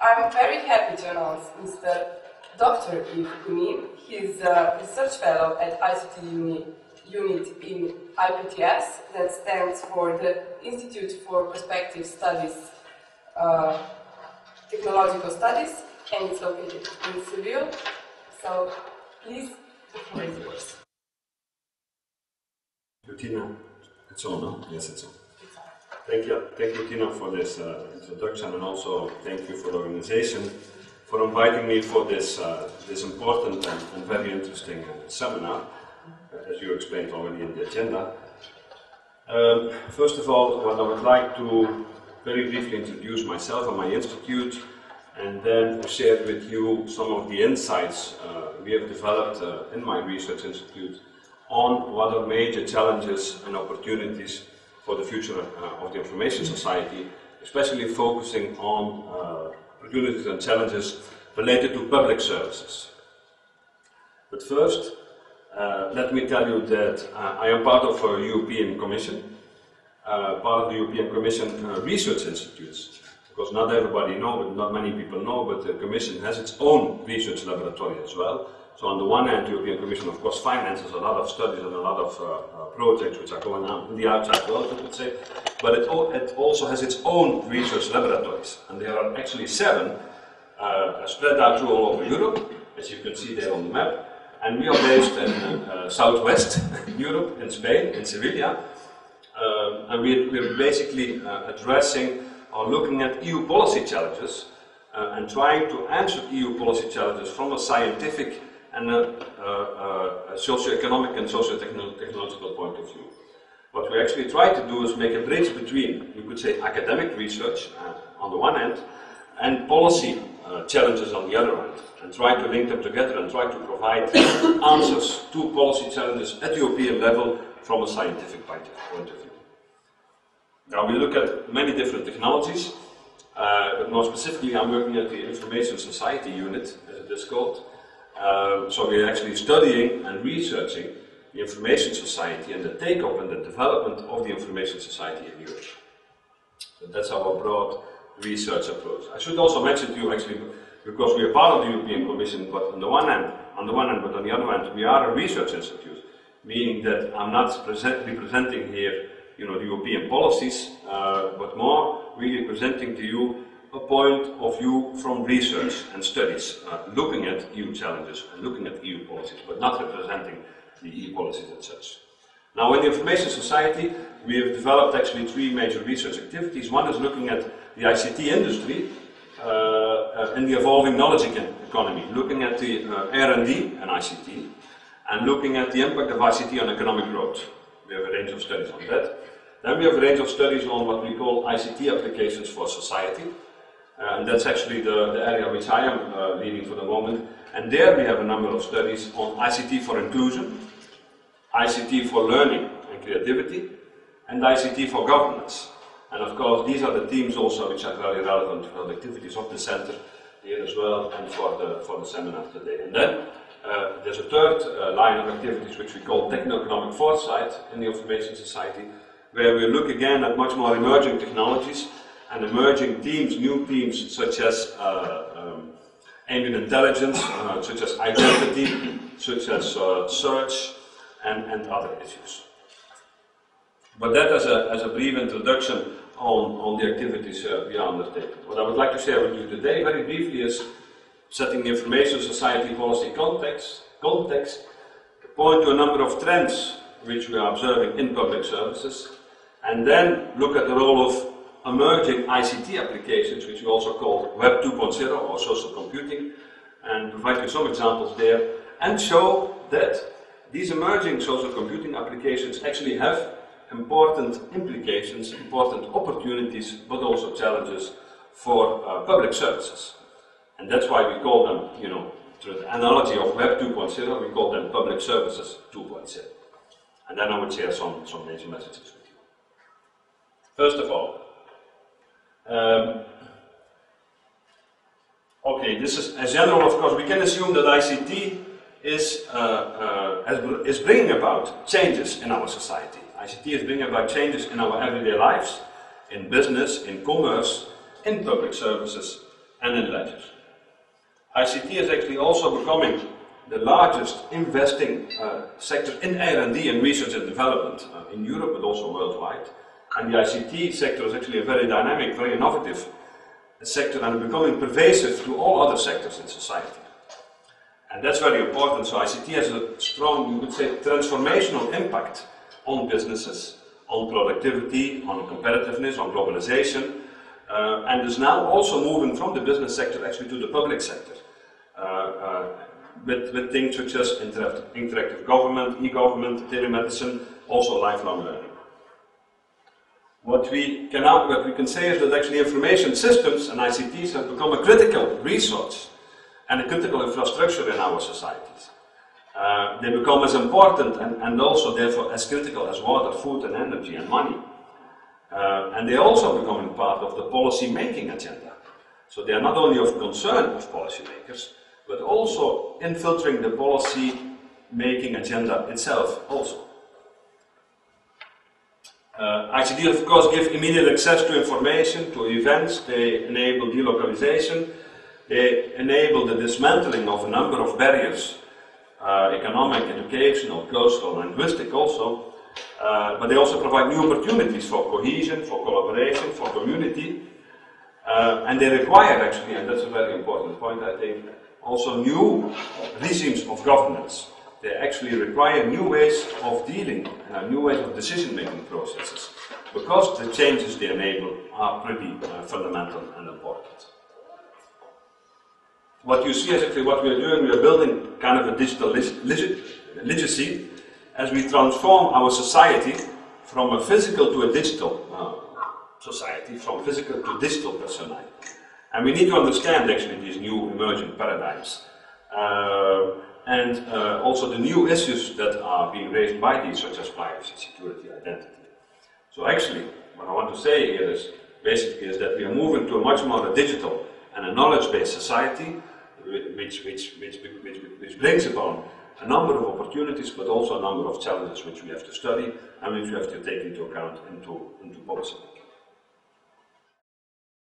I'm very happy to announce Mr. Dr. Ives Punie I. He is a research fellow at ICT unit in IPTS, that stands for the Institute for Perspective Studies, Technological Studies, and it's located in Seville. So, please, the floor is yours. Tina, it's on, no? Yes, it's on. Thank you, Tina, for this introduction, and also thank you for the organization for inviting me for this important and very interesting seminar, as you explained already in the agenda. First of all, what I would like to very briefly introduce myself and my institute, and then share with you some of the insights we have developed in my research institute on what are major challenges and opportunities for the future of the information society, especially focusing on opportunities and challenges related to public services. But first, let me tell you that I am part of a European Commission, part of the European Commission research institutes, because not everybody knows, not many people know, but the Commission has its own research laboratory as well. So on the one hand, the European Commission, of course, finances a lot of studies and a lot of projects which are going on in the outside world, I would say, but it also has its own research laboratories, and there are actually 7 spread out through all over Europe, as you can see there on the map, and we are based in southwest Europe, in Spain, in Sevilla, and we're basically addressing or looking at EU policy challenges and trying to answer EU policy challenges from a scientific and a socio-economic and socio-technological point of view. What we actually try to do is make a bridge between, you could say, academic research on the one hand, and policy challenges on the other hand, and try to link them together and try to provide answers to policy challenges at European level from a scientific point of view. Now we look at many different technologies, but more specifically I'm working at the Information Society unit, as it is called. So we're actually studying and researching the information society and the take-up and the development of the information society in Europe. So that's our broad research approach. I should also mention to you, actually, because we are part of the European Commission, but on the one hand, but on the other hand, we are a research institute, meaning that I'm not representing here, the European policies, but more really presenting to you a point of view from research and studies, looking at EU challenges and looking at EU policies, but not representing the EU policies as such. Now, in the information society, we have developed actually 3 major research activities. One is looking at the ICT industry and the evolving knowledge economy, looking at the R&D and ICT, and looking at the impact of ICT on economic growth. We have a range of studies on that. Then we have a range of studies on what we call ICT applications for society. And that's actually the area which I am leading for the moment. And there we have a number of studies on ICT for inclusion, ICT for learning and creativity, and ICT for governance. And of course, these are the themes also which are very relevant for the activities of the center here as well, and for the seminar today. And then there's a third line of activities which we call techno-economic foresight in the information society, where we look again at much more emerging technologies and emerging themes, new themes such as ambient intelligence, such as identity, such as search, and other issues. But that as a brief introduction on the activities we are undertaking. What I would like to share with you today, very briefly, is setting the information society policy context, point to a number of trends which we are observing in public services, and then look at the role of emerging ICT applications, which we also call Web 2.0 or social computing, and provide you some examples there, and show that these emerging social computing applications actually have important implications, important opportunities, but also challenges for public services. And that's why we call them, through the analogy of Web 2.0, we call them public services 2.0. And then I would share some major messages with you. First of all, okay, this is, as general, of course, we can assume that ICT is bringing about changes in our society. ICT is bringing about changes in our everyday lives, in business, in commerce, in public services, and in ledgers. ICT is actually also becoming the largest investing sector in R&D and research and development in Europe, but also worldwide. And the ICT sector is actually a very dynamic, very innovative sector and becoming pervasive to all other sectors in society. And that's very important. So ICT has a strong, you could say, transformational impact on businesses, on productivity, on competitiveness, on globalization, and is now also moving from the business sector actually to the public sector. With things such as interactive government, e-government, telemedicine, also lifelong learning. What we can say is that actually information systems and ICTs have become a critical resource and a critical infrastructure in our societies. They become as important and also therefore as critical as water, food and energy and money. And they are also becoming part of the policy making agenda. So they are not only of concern of policymakers, but also infiltrating the policy making agenda itself also. ICT of course give immediate access to information, to events, they enable delocalization, they enable the dismantling of a number of barriers, economic, educational, cultural, linguistic also, but they also provide new opportunities for cohesion, for collaboration, for community, and they require actually, and that's a very important point I think, also new regimes of governance. They actually require new ways of dealing, new ways of decision-making processes, because the changes they enable are pretty fundamental and important. What you see is actually what we are doing, we are building kind of a digital legacy as we transform our society from a physical to a digital society, from physical to digital personality. And we need to understand actually these new emerging paradigms. And also the new issues that are being raised by these, such as privacy, security, identity. So actually, what I want to say here is, basically, is that we are moving to a much more digital and a knowledge-based society, which brings upon a number of opportunities, but also a number of challenges which we have to study and which we have to take into account into policy making.